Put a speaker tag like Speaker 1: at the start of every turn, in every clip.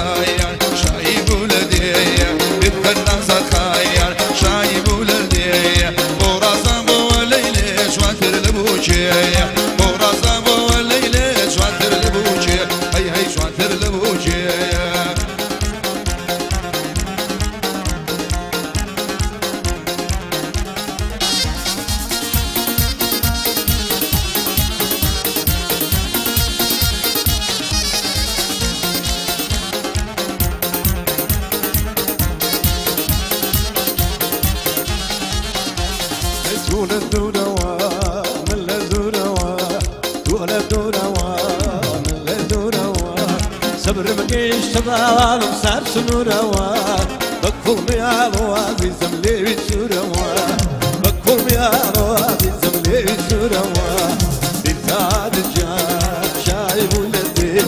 Speaker 1: خاير شايب ولدي بتبنى خاير شايب ولدي وراسا بو ليلي شواتر لبوشي وراسا بو ليلي شواتر لبوشي هي هي شواتر لبوشي
Speaker 2: صبر مكيش تبال وصار سنوروا بكفور يا روابي زملي سوروا بكفور يا روابي زملي سوروا بنتا دجال شايب ولدي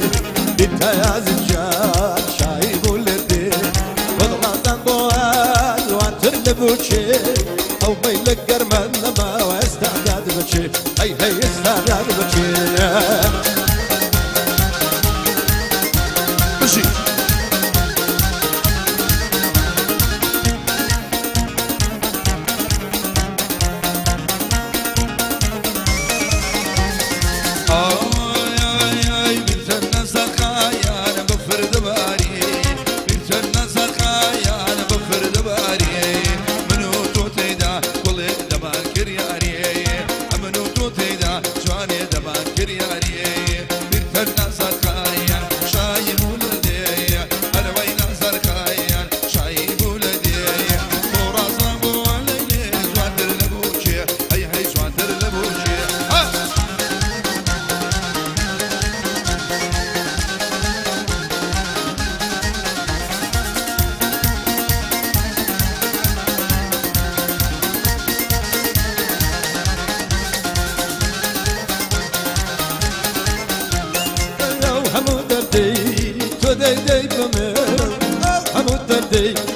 Speaker 2: بنتا يا زجال شايب ولدي وضغطان بوال وانتر لبوشي او ميلك قرمان لما واستعداد بشي هي هي استعداد بشي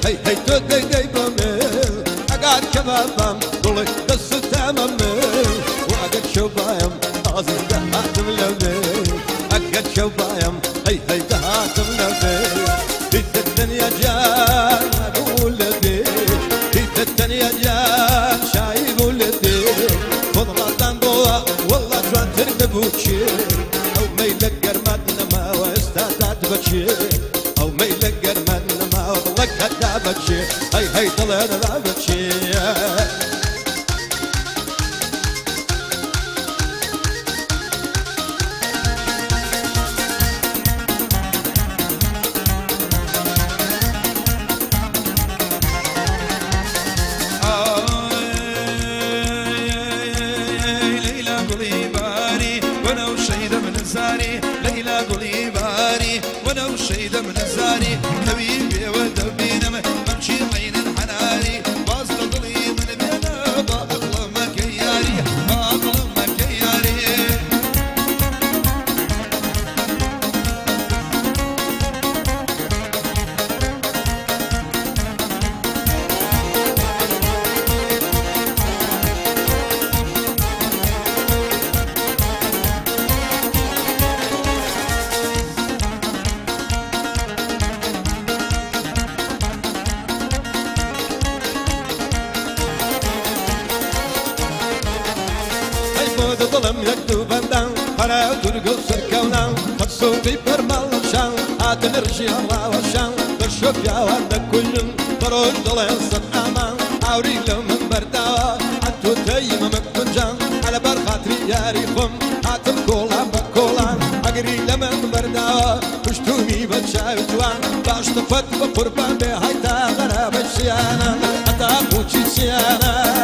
Speaker 2: هي هي تودي دي بميل اقعد كبابام ضلك بس تمامل واقعد شوبايم ازي دهاتم لبيل اقعد شوبايم هي هي دهاتم لبيل بيت الدنيا جان اقول لدي بيت الدنيا جان شايب ولدي فضلة ضوء والله جوان ترتبوشي او ميلك قرمتنا ما واستعداد بشي او ميلك قرمتنا ما وضلك هدا بشي هي هي طلعنا بشي
Speaker 1: ليلى قولي باري ولو شيد من الزاري حبيبي ودبينا ممشي عين الحناري واصل ضلي من بينا باطل مكياري باطل مكياري
Speaker 2: ظلم يكتب بندان فلا ترقص الكونان فالصوتي برمال الشان هات نرجي الله والشان بشوف يا وانا كل بروج ضلين صد امان عوري لو من برداوة عدتو تيمة مكتنجان على برخاتري ياريخم هات الكولان بكولان عقري لمن برداوة بشتومي بتشاوي جوان باش تفت بقربان بهايتا غراب الشيانا حتى ابوشي سيانا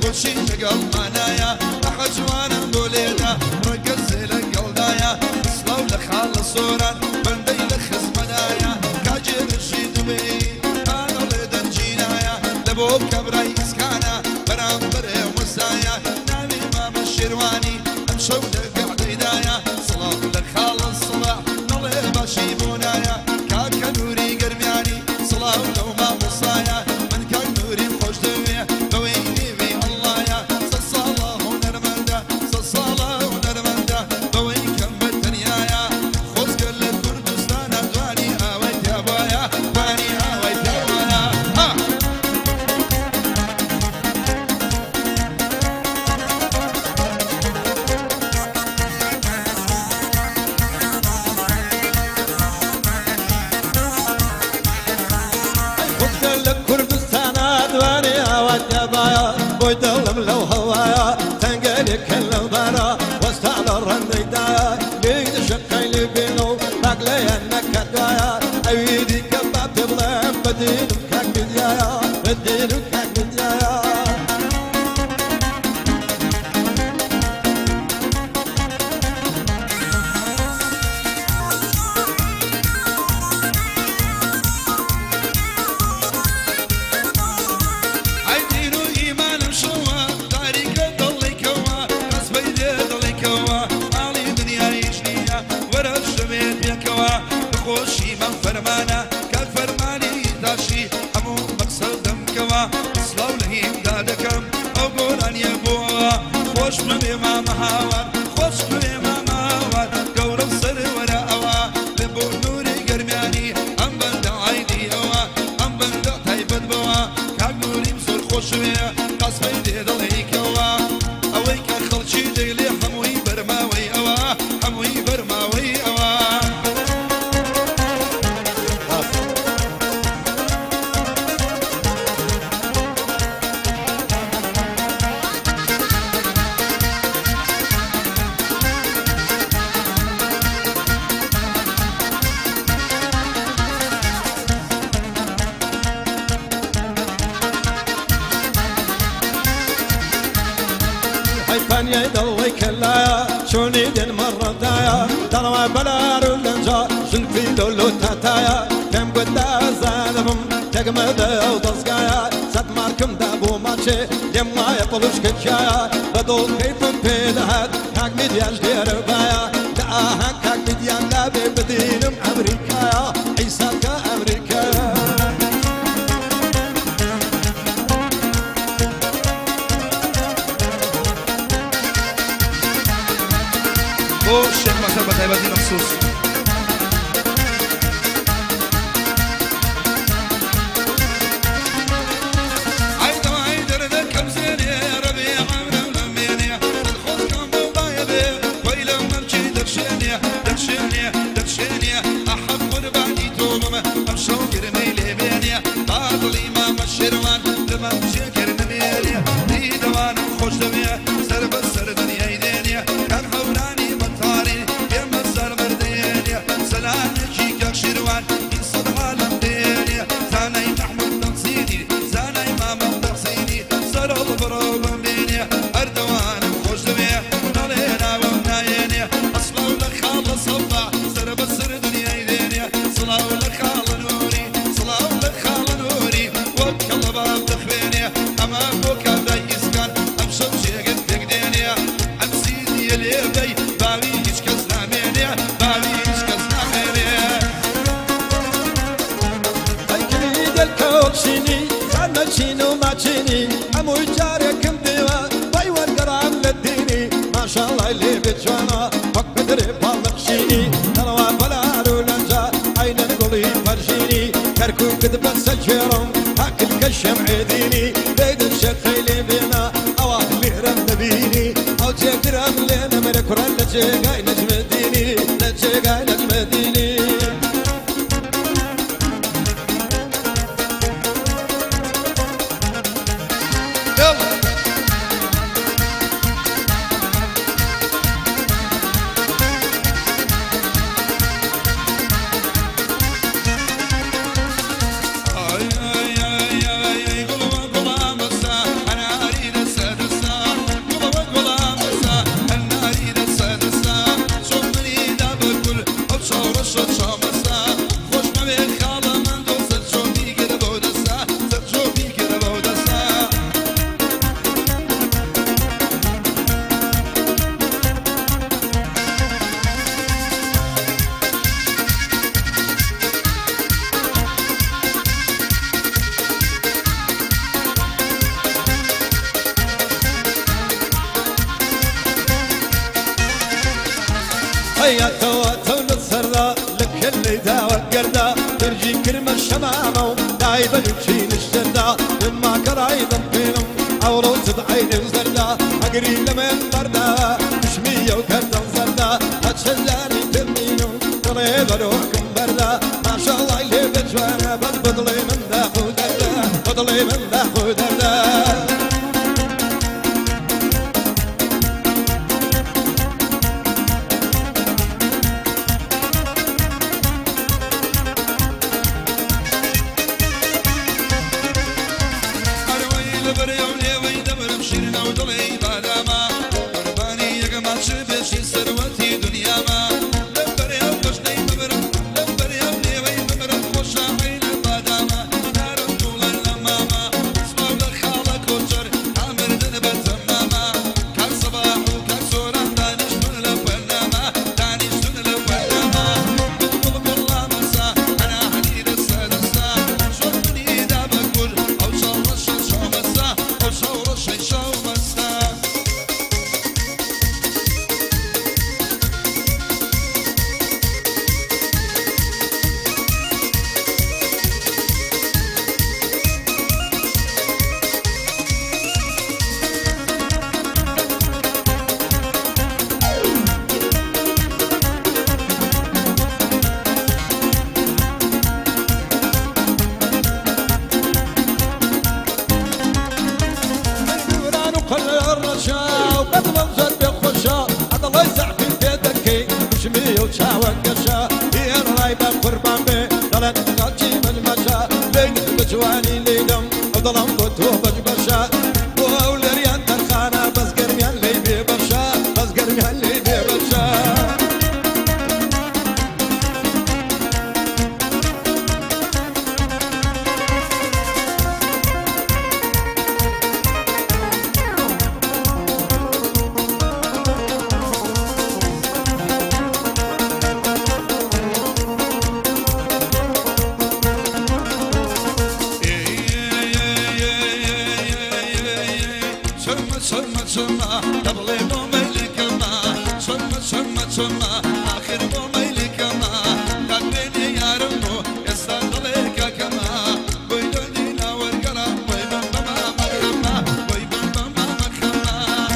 Speaker 1: وشي تقل منايا أحجوانا بوليدا رقص لك قلدايا صلو لك على الصورة بندي لك خزمنايا كاجر الشيد بي أنا ولد الجينايا أبو كبري إسكانا برامبر ومسايا نامي إمام الشرواني أمشوا لقعد هدايا صلاة للخال الصلاة نظر باشي بونايا كاك نوري قرمياني صلاة لو ما مصايا من كان نوري خوش دوية بويني بي الله يا صلاة ونرمندا صلاة ونرمندا بوين كم بالدنيايا خوز كل الكردستان أدواني آويت يا بايا باني آويت يا بايا
Speaker 2: ويدلم لو هوايا تنقلي كل ضرا واستعلى الرنديدايا ليد شقي لي بينو باقلي انك هدايا ايدي كباب تبلم بدين كاك بديايا بدين كاك بديايا
Speaker 1: خوشی من فرمانه که فرمانی داشی همو مقصدم کوا اصلاو لهیم دادکم او گورانی بوا خوش مبی ما مهاوان خوش مبی ما مهاوان گورم سر ورا اوا لبو نوری گرمیانی ام بند عیدی اوا ام بند تایبت بوا که نوریم سر خوش بیا قصبی دیدلی کوا اوی که خلچی دیلی هموی برماوی اوا هموی برماوی اوا
Speaker 2: حيفان يدوي كلايا شوني دين مرة دايا ترى بلا رولنجا شنفي لولو تاتايا كم قد زادهم تقمد او تصقايا سات ماركم دابو ماتشي يما يطلوش كتشايا بدول كيفم بيدهات كاك مديان دير بايا داهان كاك مديان لابي بدينم امريكايا عيسى كامريكايا
Speaker 1: الشيخ مكتبة تايبتي مخصوص عيدا عيدا ردكم زيني يا ربيع عمرو ولميني الخوض كان بوضايبي ويلو ممشي دكشيني دكشيني دكشيني أحب قرباني تومم أمشو كرمي لبيني قاضلي مام الشروان لما مشي كرمي دي دوان خوش دمية سرب السر دنيا يديني كان حولاني مطاري يم السر مرديني سلامك كاك شروان من صد عالم ديني زاني محمد تقصيني زاني ماما تقصيني سر البرو بمبيني أردوان خوش دمية نالينا ومنايني أصلاو لك خال صبا سرب السر دنيا يديني صلاو لك خال نوري صلاو لك خال نوري وبك باب تخبيني أمام بوكا دايس كان أمشو شيقن تقديني أمسيدي اليبي باوي هيش كز ناميني باوي هيش كز ناميني
Speaker 2: هيكلي الكوكشيني خمشينو ماتشيني أمو جاركم ديوا بايوان قرام للديني ما شاء الله اللي بتشوانا فك بدري بالنقشيني تروا بلا رولنجا عين نقولي فرشيني كركو قد بس الشيرم هاكل كالشمع ديني بيد الشقي اللي بينا أواه اللي رم نبيني أو تكرم لنا مركورا لجيقاي نجم الديني لجيقاي نجم الديني
Speaker 1: يلا
Speaker 2: الشمامة دايما يمشي الشدة لما كرايدا بينهم عورو تبعين الزردة أقري لمن بردة مشمية وكردة زردة هتشلاني تمينو قريبا روحكم بردة ما شاء الله اللي بجوانا بضلي من ذا خودردة بضلي من ذا خودردة جواني ليدم وظلم بطوب بشا وأولريان تخانا بس قرميان لي ببشا بس قرميان لي ببشا
Speaker 1: دبلي مو ميلك ما سما آخر مو ميلك ما لبني يا رمو يستغلك كما ويدنينا والقرا ويبن بما مخما ويبن بما مخما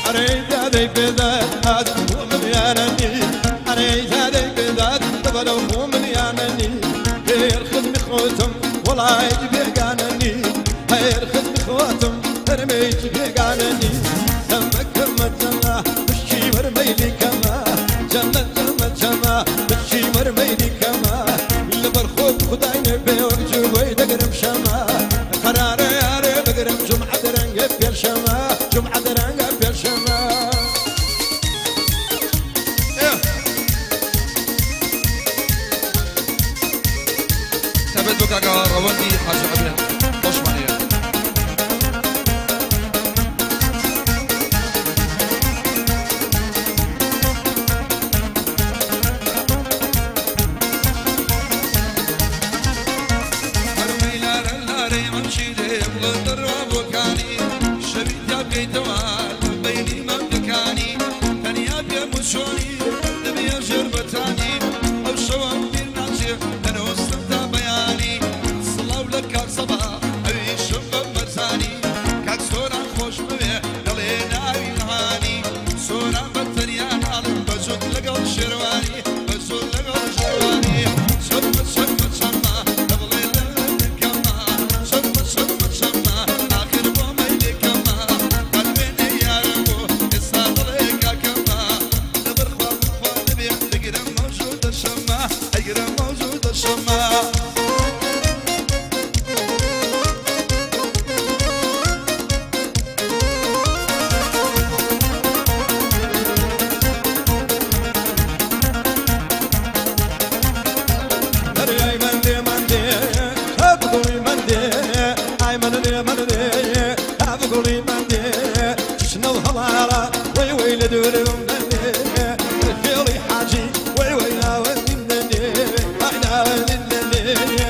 Speaker 2: أريد هذي بذات هو مليانني أريد هذي بذات تبلو هو مليانني غير خدمي خوتم والله يجي قانني غير خدمي خوتم ارميت في قانني دمك كمت الله بشي ورميلي كما جنة جنة جما بشي ورميلي كما اللي برخوب خدايني بيورجو ويدقرم شما قراري ياري بقرم جمعة درنق في الشما جمعة درنق في الشما
Speaker 1: ثبت بك روندي حاجة قبلها خوش معايا ممشي دي بلدر وابو كاني شبيت يا بيتوان
Speaker 2: بقولي مني شنو هضارة وي وي لدور مني رجلي حاجي وي وي ناودي مني ناودي مني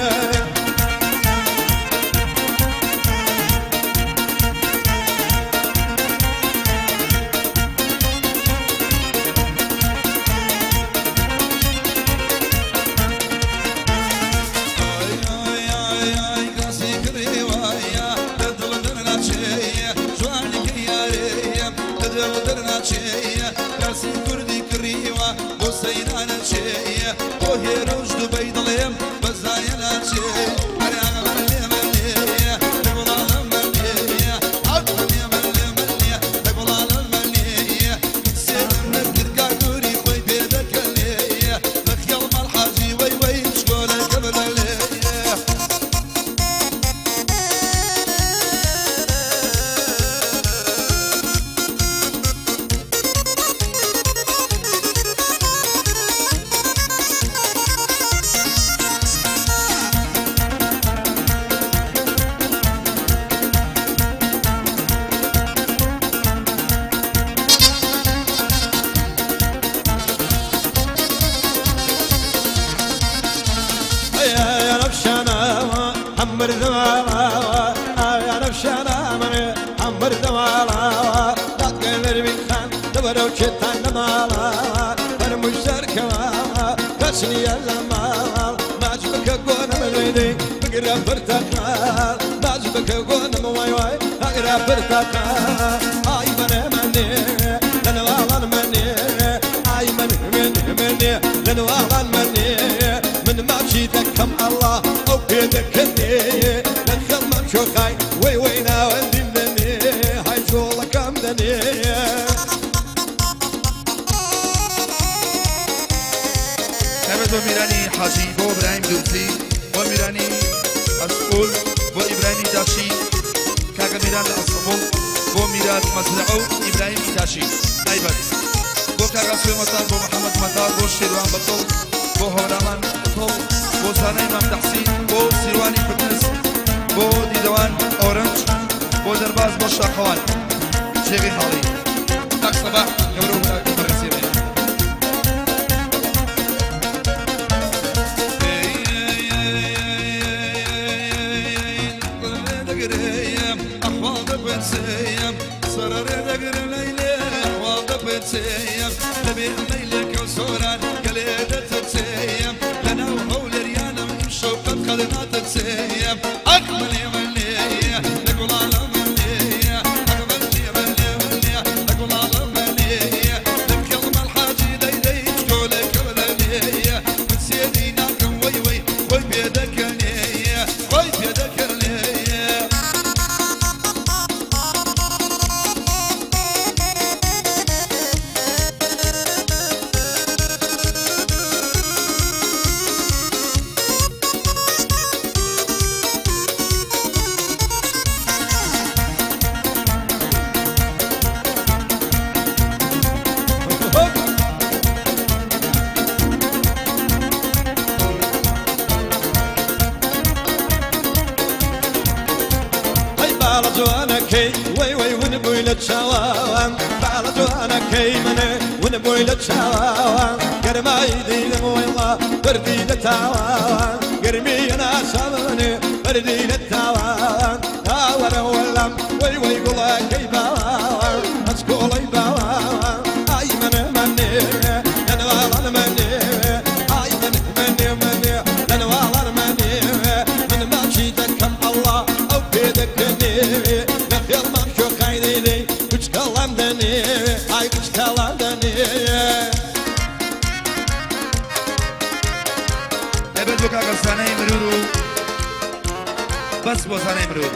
Speaker 1: بس بۆ زانەی مرۆڤ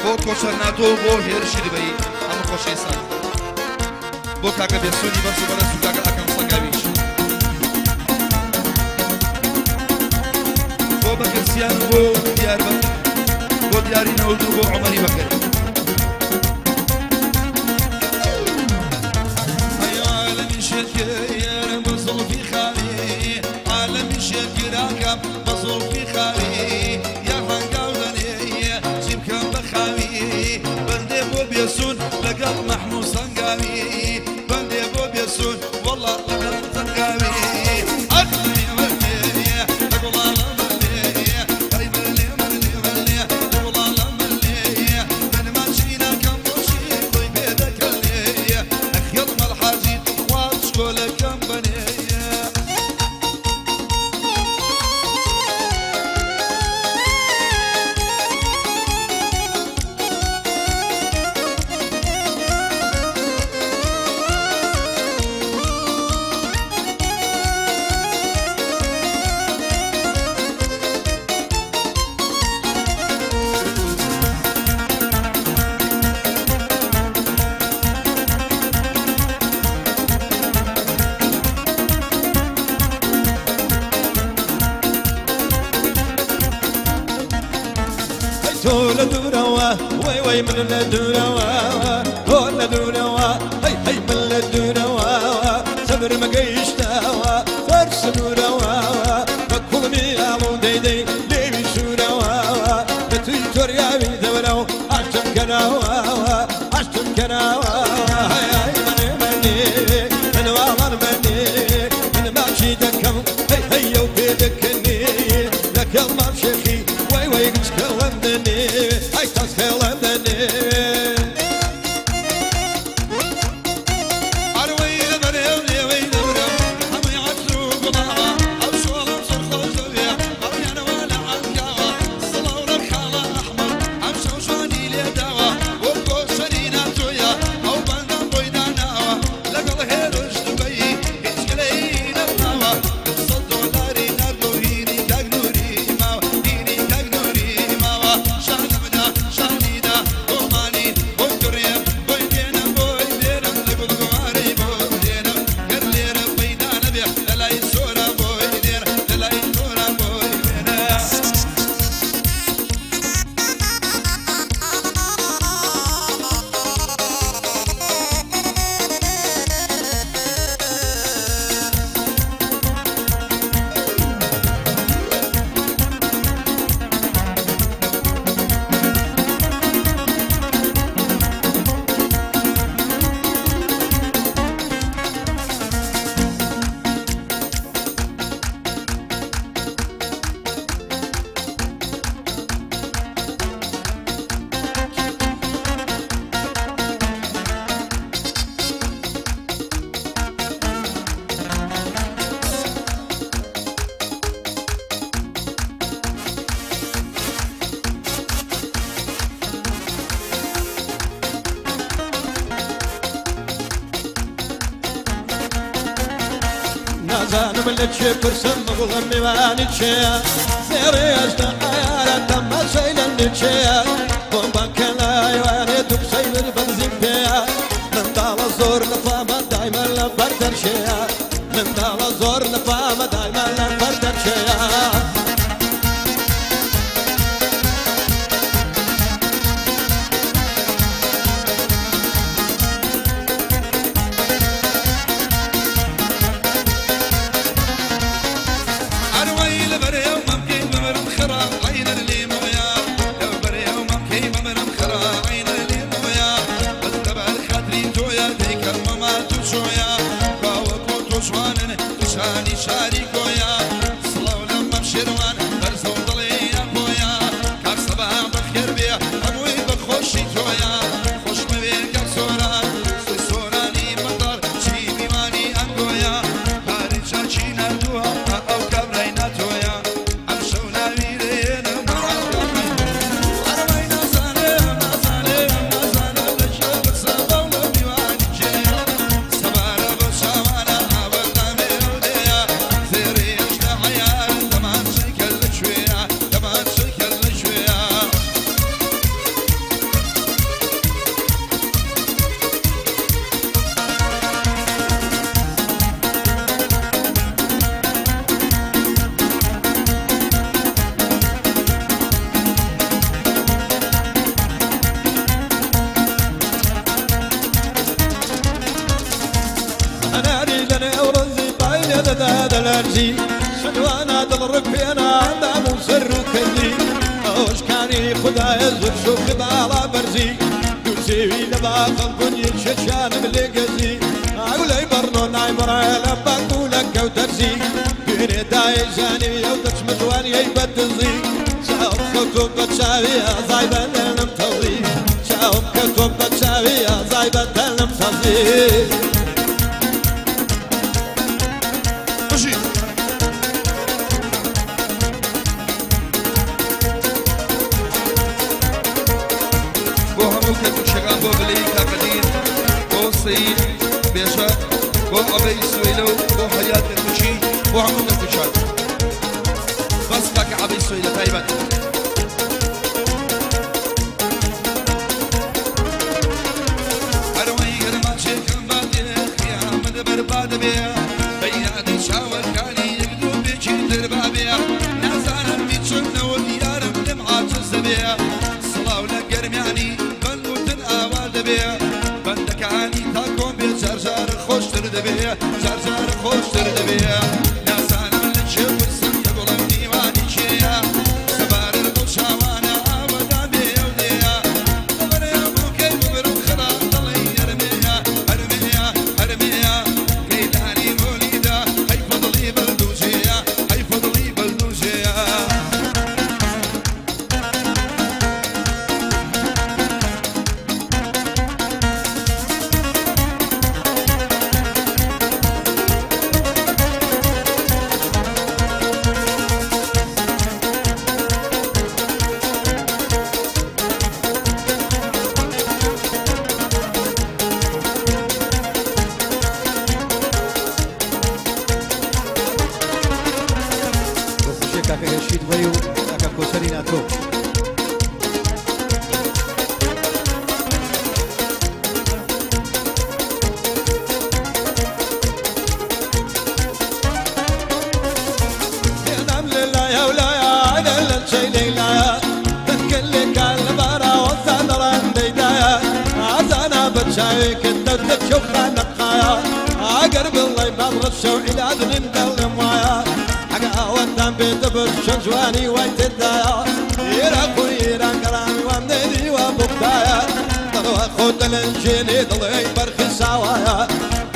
Speaker 1: بۆ کۆچەرناتۆ بۆ هێرشی دبەی هەموو خۆشەی سان بۆ کاکە بێسوونی بەرز و بەرز و کاکە ئەکەم سەنگاویش بۆ بەکرسیان بۆ دیاربەکر بۆ دیاری نەوت و بۆ عومەری بەکر عالەمی شێتگەر بە زوڵفی خاوی عالەمی شێتگراکە بە زوڵفی خاوی یا هەنگاو دەنێ چیم کەم بە خاوی بەندێ
Speaker 2: وي من لدوروا هو لدوروا هي هي من لدوروا صبر ما قيشتوا فرس نوروا فكلني عمو ديدي ليبي شوروا بتويتر يا بي دوروا عشتم كناوا عشتم كناوا هاي هاي مني من والله مني من ما شيدكم هي هي وبيدكني لك الله شيخي وي وي تكلمني هاي تكلمني زان ملتشي برسم مغلمي وانتشي سيري اشتقايا تم سيلا نتشي بومبا كلاي واني دوب سيل البنزين بيا من دال الزور نفامة دايما لبردر شيا من دال الزور نفامة دايما لبردر شيا
Speaker 1: شاري كويا صلاة ولما بشروان برزو ضلينا بويا كار صباح بخير بيا أبوي بخوشي تويا خوش مبيك الصوران سوراني مطر شي بيماني أنقويا بارد شاشي نردوها أو كبرينا تويا أمشونا بيرين أرمينا صالم نصالم لشوف الصبا ولبيواني جيا صبارة بشاوانا
Speaker 2: هذا الارزي سلوانا تضرب فينا عندهم سر وكذي اوش كاني خدايا زر شوف على برزي دوسي لبا قلبني ششان ملقزي اقول اي برنون عمر على باكولك وترزي بيني داي جاني يودش متواني يبدزي شاوف كتب بتشاوية زايبة المتضي شاوف كتب بتشاوية زايبة المتضي
Speaker 1: بيشا بو أبي سويلو بو حياة الكوشي بو عمود الكوشات بس باك أبي سويلو تايبات أروي غرما شكل بادي خيام برباد بيا بيادي شاور كاني يقدو بيجي دربابيا نازانا بيتشن وديارم لمعات الزبيا صلاة ولقرم يعني دەبێ بەندەکانی تاکۆم بێ جارجار خۆشتر دەبێ جارجار خۆشتر دەبێ نازانم لە چێ پرسم کە گوڵم دیوانی کێیە سەبارە دڵ چاوانە ئاوەدا بێ ئەو دێیە دەبەرێ بووکەی ببرم خڕا دڵی هەرمەیە هەرمەیە هەرمەیە کەیلانی مۆلیدا هەی فەدڵی بەلدوجێیە هەی فەدڵی بەلدوجێیە
Speaker 2: کاکە هێشید وەی و کاکە کۆسەری ناتۆ هێنام لێلایە ولایە عەنە لە چەی لەیلایە دەتکەلێکە لەبارە وەزا دەڵێن دەیدایە ئازانە بە چاوێکت دەردەچە و خانەقایە ئەگەر بڵێ بەڕەشە و عیلادنم دەڵێم وایە ئەوەندان بێتە بەر چەند جوانی وای تێدایە ئێراق و ئێران گەڕامی وام نێدیوە بووکدایە دەڕەوە خۆت دەلەنجێنێ دڵێ بەرخی ساوایە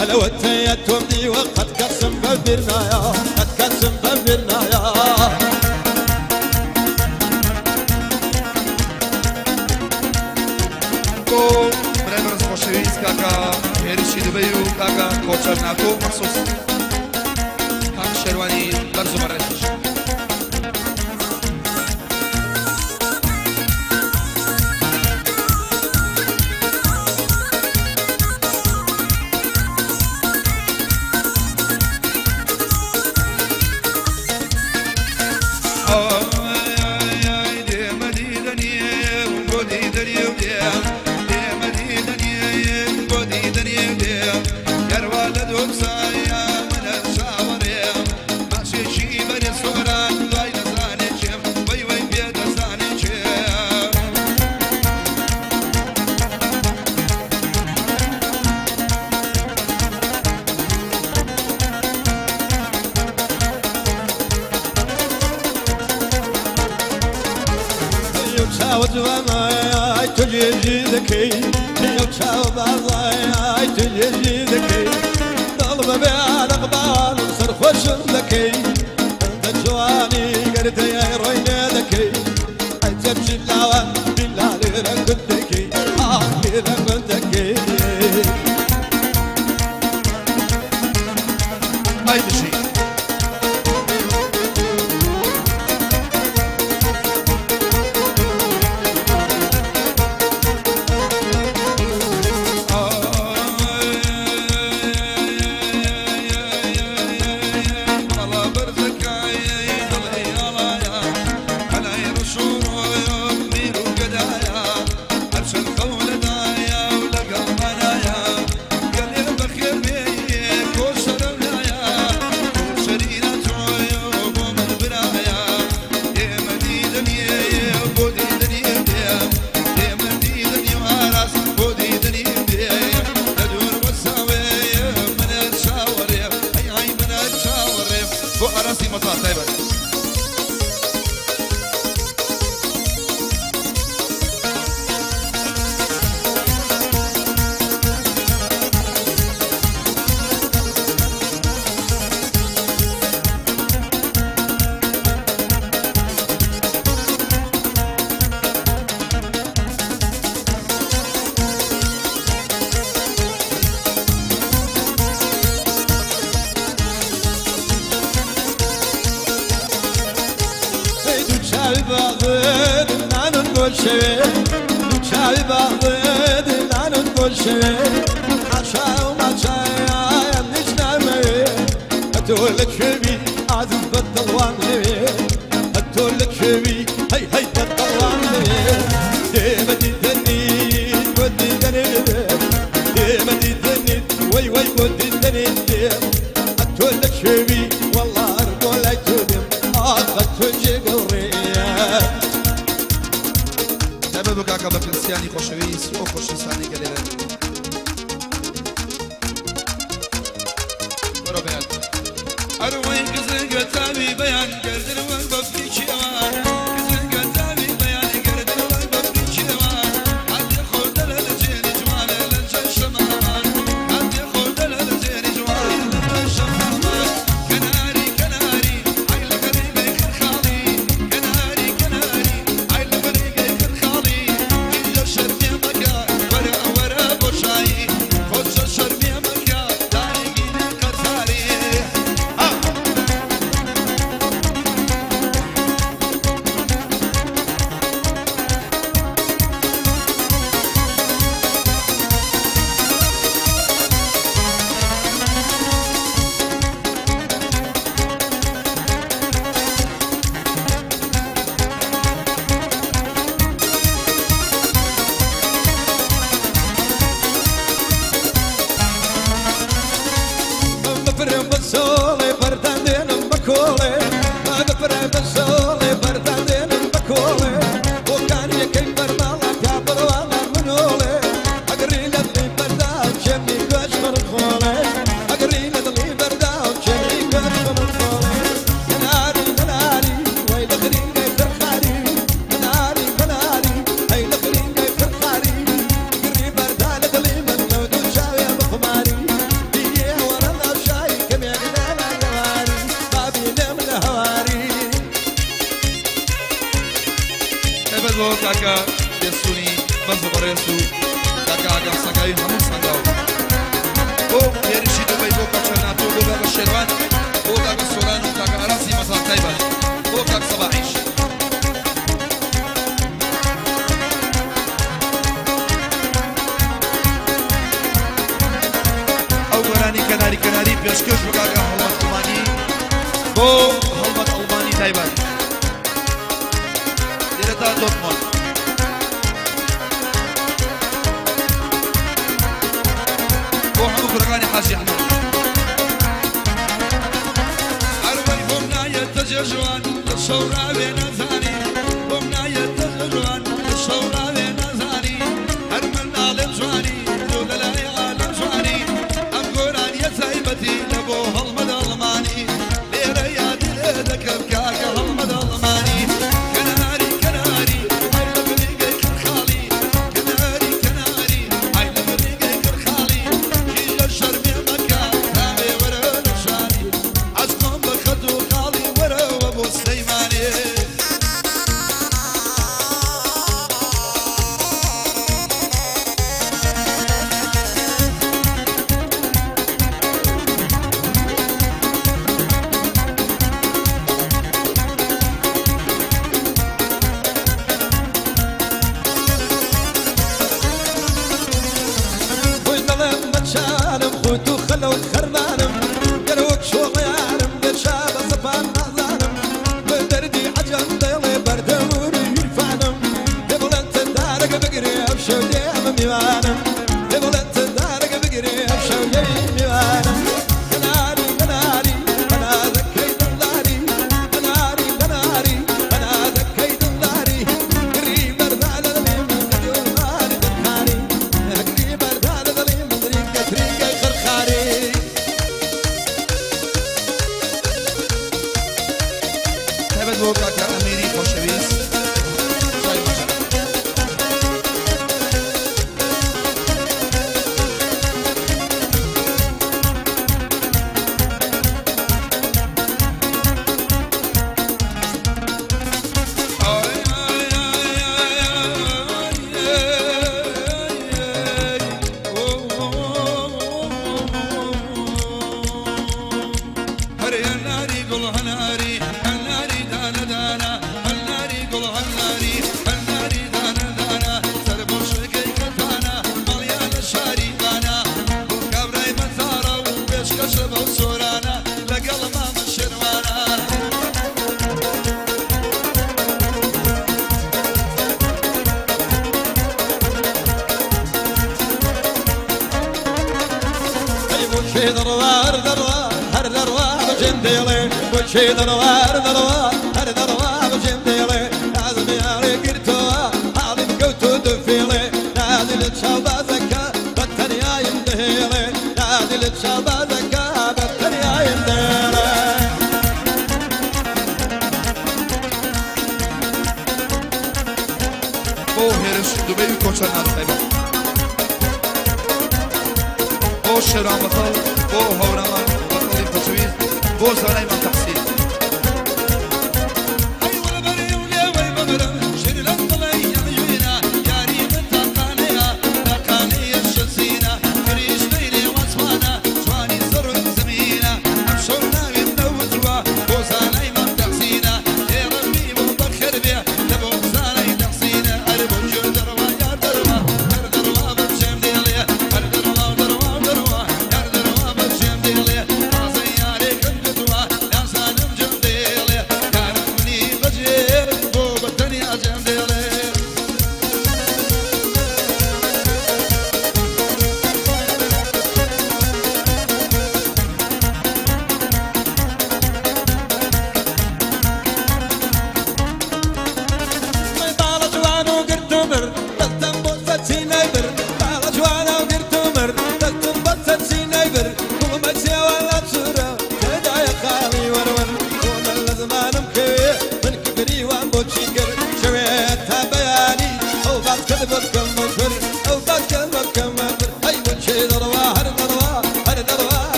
Speaker 2: هەلەوە تەیە تۆم دیوە قەت کەسم بەبیر نایە قەت کەسم بەبیر نایە
Speaker 1: تۆ برای بەرز خۆشەویست کاکە هێرشی دبەی و کاکە کۆچەر ناتۆ مەخسوس کاک شێروانی بەرز و بەڕێزش
Speaker 2: وجوانای تو جیجی دکی یو چاو بازای تو جیجی دکی دل ببی علق بان سر خوشم دکی انت جوانی گرده ای روی ندکی ای تبجی لاوان بیلا لیرا کندکی لیرا کندکی
Speaker 1: ای بشی
Speaker 2: چاوی باغد نانو گلشه عشاو ما چایم نیش نرمه اتولك شوی عزیز بدلوان لوی اتولك شوی هی هی بدلوان لوی دیمه دیدنی بودی دنید دیمه دیدنی وی وی بودی دنید اتولك شوی والله ارجو لك تودم آخذ توجه قريه
Speaker 1: دابا کاکە بە پرسیانی خۆشەویست و خۆشی شاني كليرة برو بيان أروين كزن قتابي بيان قردن وقبفي شيوان كزن قتابي بيان قردن وقبفي شيوان عد يخود للجين جوان للجن شمامان عد يخود للجين جوان للجن شمامان كناري كناري عيل غريبي خرخالي كناري كناري عيل غريبي خرخالي جيجا شرمي مكا ورا ورا بوشاي خوش شرمي مكا داريقيني قرصاري
Speaker 2: بفرم بالسولي بردانين بكولي بفرم بالسولي بردانين بكولي وكان يكي برمالا كابر وانا منولي اقرينا اللي برداو شمي كوش من الخولي اقرينا اللي برداو شمي كوش من الخولي مناري مناري ويل اخرين جاي خرخاري مناري مناري هيل اخرين جاي خرخاري قري بردانة اللي من لو دوشاوي بخماري
Speaker 1: بو كاكا يسوني بزو بريسو كاكا كاكا ساكاي همون سانگاو بو يرشي دبي بو كاچرناتو بو كاكا شيروان بو كاكا سولان كاكا راسي مسار تايبان بو كاكا صباحيش او غراني كناري كناري بيشكش بو كاكا هلمت الماني بو هلمت الماني تايبان ديرتا دورتموند كرغاني حاجي احمد عربي بمنا يتججوان الشورى بين ثاني بمنا يتججوان الشورى بين ثاني هرمنا للجواني لولا لا يعلم جواني ام قران يسايبتي لبو هلمد الماني ليريا دلدك بكاكا هلمد الماني كناري كناري هاي لبريقي كرخالي كناري كناري هاي لبريقي كرخالي شرمي مكة تابي ورا نشاني عزقهم بخدو خالي ورا وابو سليماني خوتو خلو خرمانم قروك شو غيارم بالشاب صفان مظالم بدردي عجم ديلي بردوري يرفانم يبل انت دارك بقري ابشو ديم ميوانم يبل انت دارك بقري ابشو ديم ميوانم كناري كناري انا ذكي دلاري كناري كناري انا ذكي دلاري قريب بردان اللي من قدر مالي دكاري قريب بردان اللي من ريقة ريقة تابد بو كاكا اميري خوشويس شاي مجرد
Speaker 2: دروا دروا هر دروا بجنديلي وشي دروا دروا هر دروا بجنديلي لازم يا ريقرتوا هذه بقوتو دفيلي هذه الشباب للشبابك بالدنيا يندره
Speaker 1: بو هرش دبي كوشن على بو شرام بطل بو هورمان بطل التسويق بو زراي من تحصيل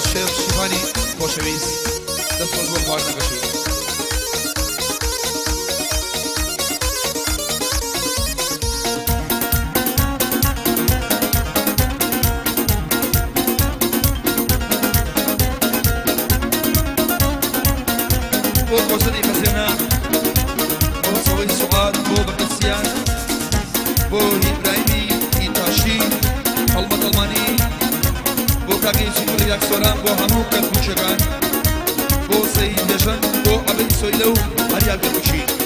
Speaker 1: الشيخ شيفاني بوشويس دست مزبوط خوارنا قشوي بو قوسني خزينا بو صوي سعاد بو بقسيان بو إبراهيمي إيتاشي طلبة الماني بو كاكي شكري يكسوران بو همو كالكوشغان بو سيد يجن بو عبد سويلو هريال كالكوشي